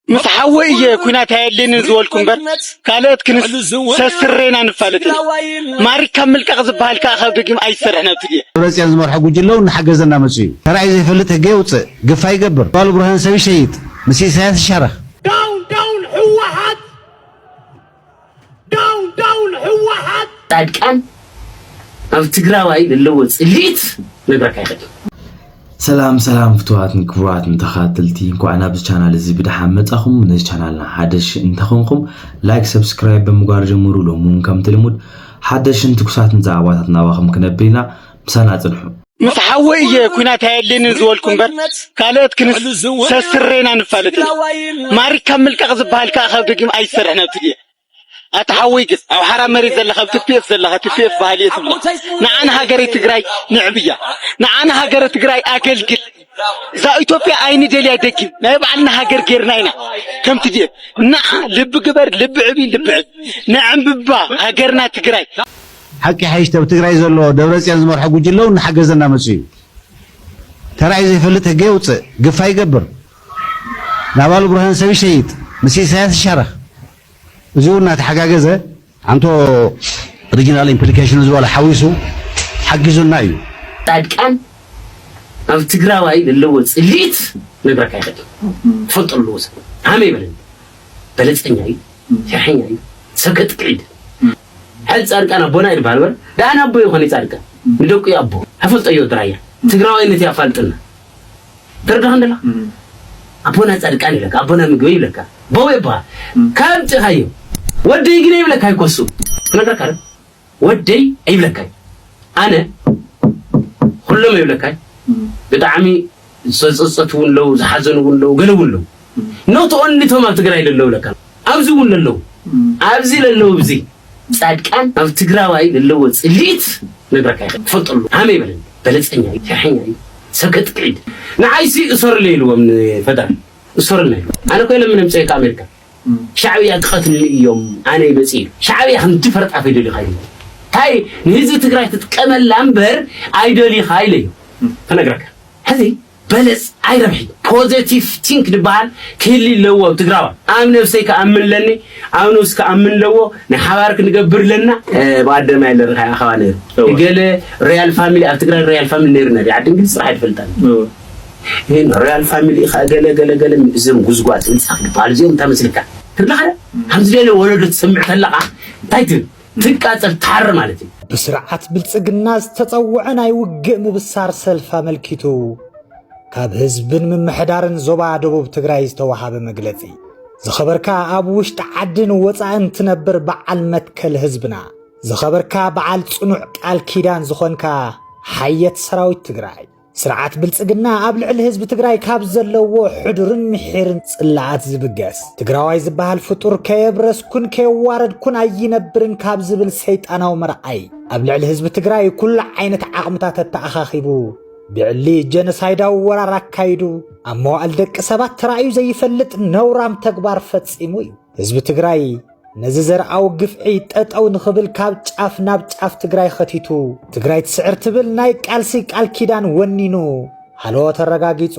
مسحوي كنا تايلين نزولكم بر كالات كنس سسرينا نفالت ماري كمل كغزب بهالك اخذ دقيم اي سرحنا تجي رئيس يزمر حق وجلو نحجزنا مسي ترى اذا فلت هجيوص قفا يقبر قال برهان سوي شهيد مسي سياس الشرخ داون هو حد داون هو حد تعال أو تقرأي للوز الليت نبرك هذا سلام فتوات نكبرات متخاتلتي نكو أنا بالشانل زي بدي حمد أخم من الشانل حدش انتخونكم لايك سبسكرايب بمقارجة مرولو ممكن تلمود حدش انتكسات نزعوات نواخم كنبينا مسانا تنحو مسحوي كنا تايلين نزولكم بر كالات كنس سسرينا نفالت ماري كمل كغزب بهالك اخذ دقيم اي سرحنا تجي أتحويجس أو حرام مريض زلها بتفيف زلها تفيف بهالي اسمه نعنا هاجري تجراي نعبية نعنا هاجري تجراي أكل كل زا إثيوبيا عيني دليا دكين ما يبعلنا هاجر كيرناينا كم تجي نعم لب قبر لب عبين لب عب نعم ببا هاجرنا تجراي حكي حيشته وتجراي زلوا دورس يزمر حق وجلو نحجزنا مسي ترى إذا فلت هجيوص قفا يقبر نوال برهان سوي شهيد مسي سياس الشرخ زورنا تحقاقزه عنتو ريجينال امبليكيشنز ولا حويسو حقزونا ايو تعال أو تقرأي للوز الليت نبرك هذا تفضل اللوز عامي بلد أنياي شحيناي سكت قعيد هل صارك أنا أبونا يربالور ده أنا أبوي خوني صارك بدوك يا أبو حفظت أيو درايا تقرأي نتي أفالتنا ترجع عندنا أبونا صارك أنا لك أبونا مقوي لك بوي با كم تهايو ودي يجري يبلك هاي كوسو نقدر كار ودي يبلك هاي أنا كلهم يبلك هاي بدعمي صوتون لو زحزنون لو قلبون لو نوت أونلي توما تقرأي للو لك أبزون للو أبزي للو بزي صادقان أو تقرأي للو الليت نقدر كار تفضل عامي بلد أنياي شحيناي سكت قعيد نعيسي أصر ليلو من فدر أصر ليلو أنا كل من مسيك أمريكا شعبي قتل اليوم أنا بسير شعبي هم تفرط عفيدولي خايل هاي نهزو تقرأي تتكمل لامبر عيدولي خايلي فنقرأك هذه بلس أي ربحي بوزيتيف تينك دبال كل لو تقرأه أمن نفسك أمن لني أمن نفسك أمن لو نحوارك نقبر لنا بعد ما يلرخي أخواني قال ريال فاميلي أفتقرأ ريال فاميلي نيرنا بعدين قلت صراحة فلتان هنا ريال فاميلي قال من اسم غزغات انصاف بالزيوم تمسلك تطلع حمد لله ولد تسمع تلقى تايتل تقاطر تحر مالتي بسرعات بلصقنا تتصوعنا يوقع مبصار سلفا ملكيتو كاب حزبن من محدارن زوبا دبوب تግራይ ዝተوሃበ መግለጺ ዝخبرካ ኣብ ውሽጢ ዓድን ወፃእን ትነብር በዓል መትከል ህዝብና ዝخبرካ በዓል ጽኑዕ ቃል ኪዳን ዝኾንካ ሓየት ሰራዊት ትግራይ ስርዓት ብልጽግና ኣብ ልዕሊ ህዝብ ትግራይ ካብ ዘለዎ ሕዱርን ምሕርን ጽላዓት ዝብገስ ትግራዋይ ዝበሃል ፍጡር ከየብረስኩን ከየዋረድኩን ኣይነብርን ካብ ዝብል ሰይጣናዊ መርዓይ ኣብ ልዕሊ ህዝብ ትግራይ ኩሉ ዓይነት ዓቕምታት ተኣኻኺቡ ብዕሊ ጀነሳይዳዊ ወራር አካይዱ ኣመዋዕል ደቂ ሰባት ተራእዩ ዘይፈልጥ ነውራም ተግባር ፈጺሙ እዩ ህዝብ ትግራይ ነዚ ዘርአው ግፍዒ ጠጠው ንኽብል ካብ ጫፍ ናብ ጫፍ ትግራይ ኸቲቱ ትግራይ ትስዕር ትብል ናይ ቃልሲ ቃል ኪዳን ወኒኑ ሃሎ ተረጋጊጹ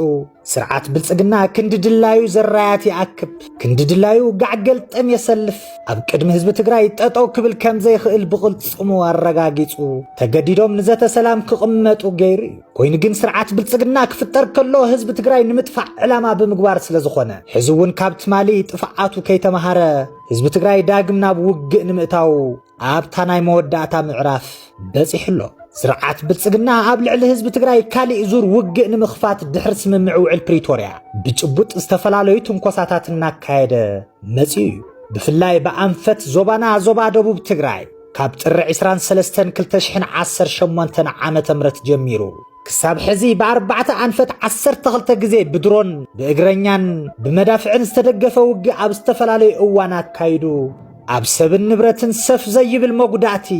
ስርዓት ብልጽግና ክንድድላዩ ዘራያት ይኣክብ ክንድድላዩ ጋዕገልጠም የሰልፍ ኣብ ቅድሚ ህዝቢ ትግራይ ጠጠው ክብል ከም ዘይኽእል ብቕልጽሙ አረጋጊጹ ተገዲዶም ንዘተ ሰላም ክቕመጡ ገይሩ ኮይኑ ግን ስርዓት ብልጽግና ክፍጠር ከሎ ህዝቢ ትግራይ ንምጥፋዕ ዕላማ ብምግባር ስለዝኾነ ሕዝውን ካብ ትማሊ ጥፍዓቱ ከይተማሃረ ህዝቢ ትግራይ ዳግም ናብ ውግእ ንምእታው ኣብታ ናይ መወዳእታ ምዕራፍ በፂሕሎ ስርዓት ብልጽግና ኣብ ልዕሊ ህዝቢ ትግራይ ካሊእ ዙር ውግእ ንምኽፋት ድሕሪ ስምምዕ ውዕል ፕሪቶሪያ ብጭቡጥ ዝተፈላለዩ ትንኮሳታት እናካየደ መጺኡ ብፍላይ በኣንፈት ዞባና ዞባ ደቡብ ትግራይ ካብ ጥሪ 23 2018 ዓመተ ምህረት ጀሚሩ ክሳብ ሕዚ በ4 ኣንፈት 12 ግዜ ብድሮን ብእግረኛን ብመዳፍዕን ዝተደገፈ ውግእ ኣብ ዝተፈላለዩ እዋናት ካይዱ ኣብ ሰብን ንብረትን ሰፍ ዘይብል መጉዳእቲ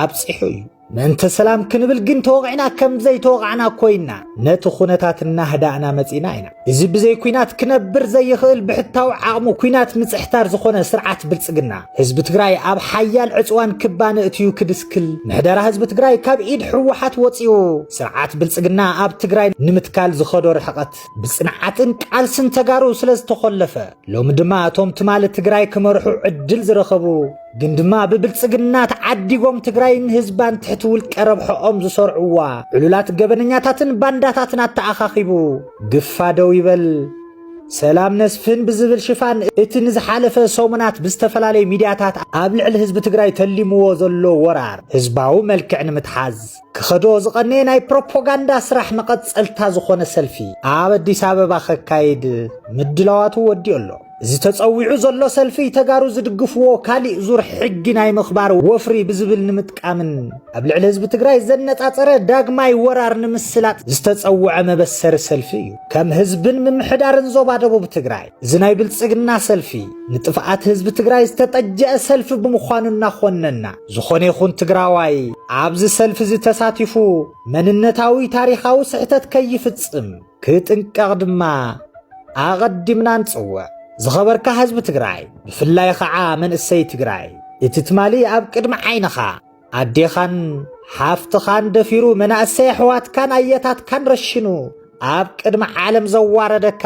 ኣብጽሑ منت سلام كنبل جن توقعنا كم زي توقعنا كوينا نت خونتاتنا هدانا متيناينا إذا بزي كوينات كنبر زي خيل بحتاو عقمو كوينات متحتار زخونة سرعة بلصقنا حزب تግራይ أب حيال عصوان كبان اتيو كدسكل محدار حزب تግራይ كاب إيد حوحات وطيو سرعة بلصقنا أب تግራይ نمتكال زخدو رحقت بصنعاتن قالسن تغارو سلاز تخلفه لو مدما توم تمال تግራይ كمرحو عدل زرخبو ግን ድማ ብብልጽግና ተዓዲጎም ትግራይን ህዝባን ትሕትውል ቀረብሖም ዝሰርዑዋ ዕሉላት ገበነኛታትን ባንዳታትን አተአኻኺቡ ግፋደው ይበል ሰላም ነስፍን ብዝብል ሽፋን እቲ ንዝሓለፈ ሰሙናት ብዝተፈላለዩ ሚድያታት ኣብ ልዕሊ ህዝቢ ትግራይ ተሊምዎ ዘሎ ወራር ህዝባዊ መልክዕ ንምትሓዝ ክኸዶ ዝቐነየ ናይ ፕሮፓጋንዳ ስራሕ መቐጸልታ ዝኾነ ሰልፊ ኣብ ኣዲስ ኣበባ ከካይድ ምድላዋቱ ወዲኡ ኣሎ እዚ ተጸዊዑ ዘሎ ሰልፊ ተጋሩ ዝድግፍዎ ካሊእ ዙር ሕጊ ናይ ምኽባር ወፍሪ ብዝብል ንምጥቃምን ኣብ ልዕሊ ህዝቢ ትግራይ ዘነጻጸረ ዳግማይ ወራር ንምስላጥ ዝተጸውዐ መበሰሪ ሰልፊ እዩ ከም ህዝብን ምምሕዳርን ዞባ ደቡብ ትግራይ እዚ ናይ ብልጽግና ሰልፊ ንጥፍኣት ህዝቢ ትግራይ ዝተጠጀአ ሰልፊ ብምዃኑ እናኾነና ዝኾነ ይኹን ትግራዋይ ኣብዚ ሰልፊ ዝተሳቲፉ መንነታዊ ታሪኻዊ ስሕተት ከይፍጽም ክጥንቀቕ ድማ ኣቐዲምና ንጽውዕ ዝኸበርካ ህዝቢ ትግራይ ብፍላይ ኸዓ መንእሰይ ትግራይ እቲ ትማሊ ኣብ ቅድሚ ዓይንኻ ኣዴኻን ሓፍትኻን ደፊሩ መናእሰይ ኣሕዋትካን ኣየታትካን ረሽኑ ኣብ ቅድሚ ዓለም ዘዋረደካ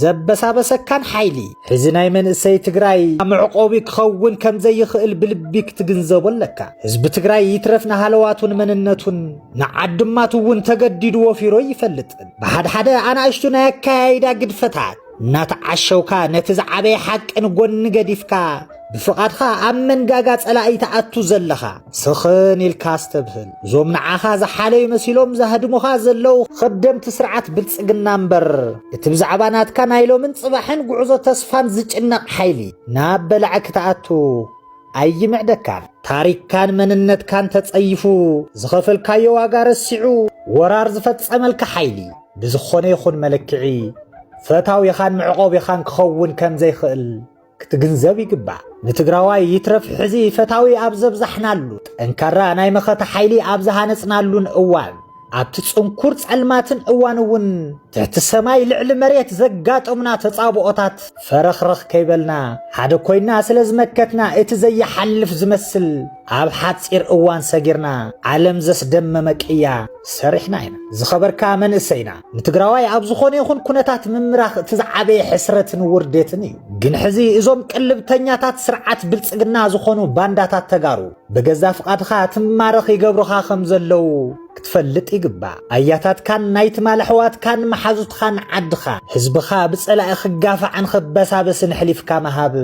ዘበሳበሰካን ሓይሊ ሕዚ ናይ መንእሰይ ትግራይ ምዕቆቢ ክኸውን ከም ዘይኽእል ብልቢ ክትግንዘቦ ኣለካ ህዝቢ ትግራይ ይትረፍ ናሃለዋቱን መንነቱን ንዓድማቱ እውን ተገዲዱ ወፊሮ ይፈልጥን ብሓድሓደ ኣናእሽቱ ናይ ኣካያይዳ ግድፈታት ናተዓሸውካ ነቲ ዝዓበየ ሓቅን ጎኒ ገዲፍካ ብፍቓድኻ ኣብ መንጋጋ ጸላኢ ተኣቱ ዘለኻ ስኽን ኢልካ ዝተብህል ዞም ንዓኻ ዝሓለዩ መሲሎም ዘህድሙኻ ዘለው ኸደምቲ ስርዓት ብልጽግና እምበር እቲ ብዛዕባ ናትካ ናይ ሎምን ጽባሕን ጉዕዞ ተስፋን ዝጭነቕ ሓይሊ ናብ በላዕ ክትኣቱ ኣይምዕደካን ታሪክካን መንነትካን ተጸይፉ ዝኸፈልካዮ ዋጋ ረሲዑ ወራር ዝፈጸመልካ ሓይሊ ብዝኾነ ይኹን መለክዒ ፈታው ይኻን ምዕቆብ ይኻን ክኸውን ከም ዘይኽእል ክትግንዘብ ይግባእ ንትግራዋይ ይትረፍ ሕዚ ፈታዊ ኣብ ዘብዛሕናሉ ጠንካራ ናይ መኸተ ሓይሊ ኣብ ዝሃነጽናሉን እዋን ኣብቲ ጽንኩር ጸልማትን እዋን እውን ትሕቲ ሰማይ ልዕሊ መሬት ዘጋጠሙና ተጻብኦታት ፈረኽረኽ ከይበልና ሓደ ኮይና ስለ ዝመከትና እቲ ዘይሓልፍ ዝመስል ኣብ ሓፂር እዋን ሰጊርና ዓለም ዘስደመመ ቅያ ሰሪሕና ኢና ዝኸበርካ መንእሰይና ንትግራዋይ ኣብ ዝኾነ ይኹን ኩነታት ምምራኽ እቲ ዝዓበየ ሕስረትን ውርደትን እዩ ግን ሕዚ እዞም ቅልብተኛታት ስርዓት ብልጽግና ዝኾኑ ባንዳታት ተጋሩ በገዛ ፍቓድኻ ትማረኽ ይገብሩኻ ከም ዘለው ክትፈልጥ ይግባእ ኣያታትካን ናይቲ ማለሕዋትካን መሓዙትካን ዓድኻ ህዝብኻ ብጸላኢ ክጋፋዕን ክበሳበስን ሕሊፍካ መሃብ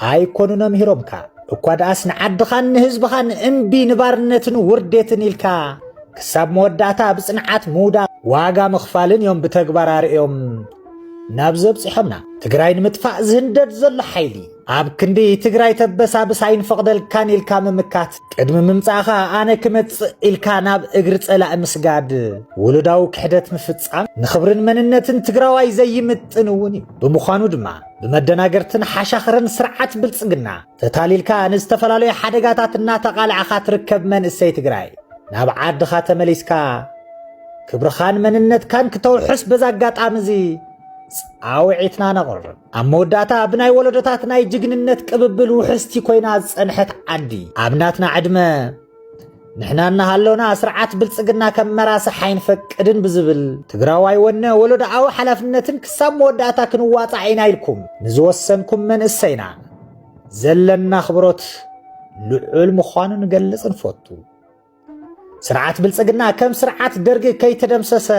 ኣይኮኑኖም ሂሮምካ እኳ ደኣስ ንዓድኻን ንህዝብኻን እምቢ ንባርነትን ውርደትን ኢልካ ክሳብ መወዳእታ ብጽንዓት ምውዳቕ ዋጋ ምኽፋልን እዮም ብተግባር ኣርእዮም ናብ ዘብፂሖምና ትግራይ ንምጥፋእ ዝህንደድ ዘሎ ሓይሊ ኣብ ክንዲ ትግራይ ተበሳብስ ኣይንፈቕደልካን ኢልካ ምምካት ቅድሚ ምምጻእኻ ኣነ ክመጽእ ኢልካ ናብ እግሪ ጸላእ ምስጋድ ውሉዳዊ ክሕደት ምፍጻም ንኽብርን መንነትን ትግራዋይ ዘይምጥን እውን እዩ ብምዃኑ ድማ ብመደናገርትን ሓሻኽርን ስርዓት ብልጽግና ተታሊልካ ንዝተፈላለዩ ሓደጋታት እናተቓልዓኻ ትርከብ መንእሰይ ትግራይ ናብ ዓድኻ ተመሊስካ ክብርኻን መንነትካን ክተውሕስ በዛ ኣጋጣሚ እዚ ጻውዒትና ነቕርብ ኣብ መወዳእታ ብናይ ወለዶታት ናይ ጅግንነት ቅብብል ውሕስቲ ኮይና ዝጸንሐት ዓዲ ኣብ ናትና ዕድመ ንሕና እናሃለውና ስርዓት ብልጽግና ከም መራስሕ ኣይንፈቅድን ብዝብል ትግራዋይ ወነ ወለዶኣዊ ሓላፍነትን ክሳብ መወዳእታ ክንዋጻዕ ኢና ኢልኩም ንዝወሰንኩም መንእሰይና ዘለና ኽብሮት ልዑል ምዃኑ ንገልጽ ንፈቱ ስርዓት ብልጽግና ከም ስርዓት ደርጊ ከይተደምሰሰ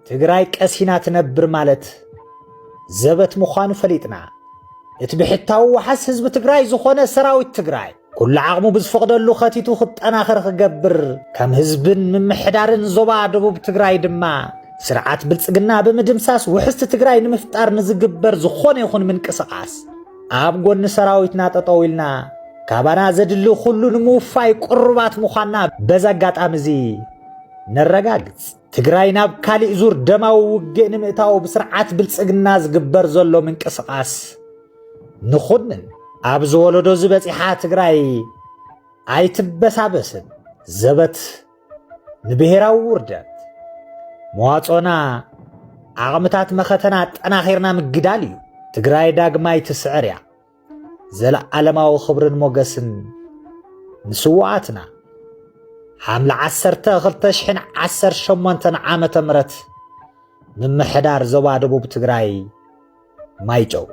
ትግራይ ቀሲና ትነብር ማለት ዘበት ምዃኑ ፈሊጥና እቲ ብሕታዊ ወሓስ ህዝቢ ትግራይ ዝኾነ ሰራዊት ትግራይ ኩሉ ዓቕሙ ብዝፈቕደሉ ኸቲቱ ክጠናኸር ክገብር ከም ህዝብን ምምሕዳርን ዞባ ደቡብ ትግራይ ድማ ስርዓት ብልጽግና ብምድምሳስ ውሕስቲ ትግራይ ንምፍጣር ንዝግበር ዝኾነ ይኹን ምንቅስቓስ ኣብ ጎኒ ሰራዊትና ጠጠው ኢልና ካባና ዘድሊ ኩሉ ንምውፋይ ቁርባት ምዃንና በዛ ኣጋጣሚ እዚ ነረጋግጽ ትግራይ ናብ ካሊእ ዙር ደማዊ ውግእ ንምእታው ብስርዓት ብልጽግና ዝግበር ዘሎ ምንቅስቓስ ንኹንን ኣብ ዝወለዶ ዝበፂሓ ትግራይ ኣይትበሳበስን ዘበት ንብሔራዊ ውርደት መዋጾና ዓቕምታት መኸተና ጠናኺርና ምግዳል እዩ ትግራይ ዳግማይ ትስዕር እያ ዘለዓለማዊ ኽብርን ሞገስን ንስዋዓትና ሓምለ 10/2018 ዓመተ ምህረት ምምሕዳር ዞባ ደቡብ ትግራይ ማይጨው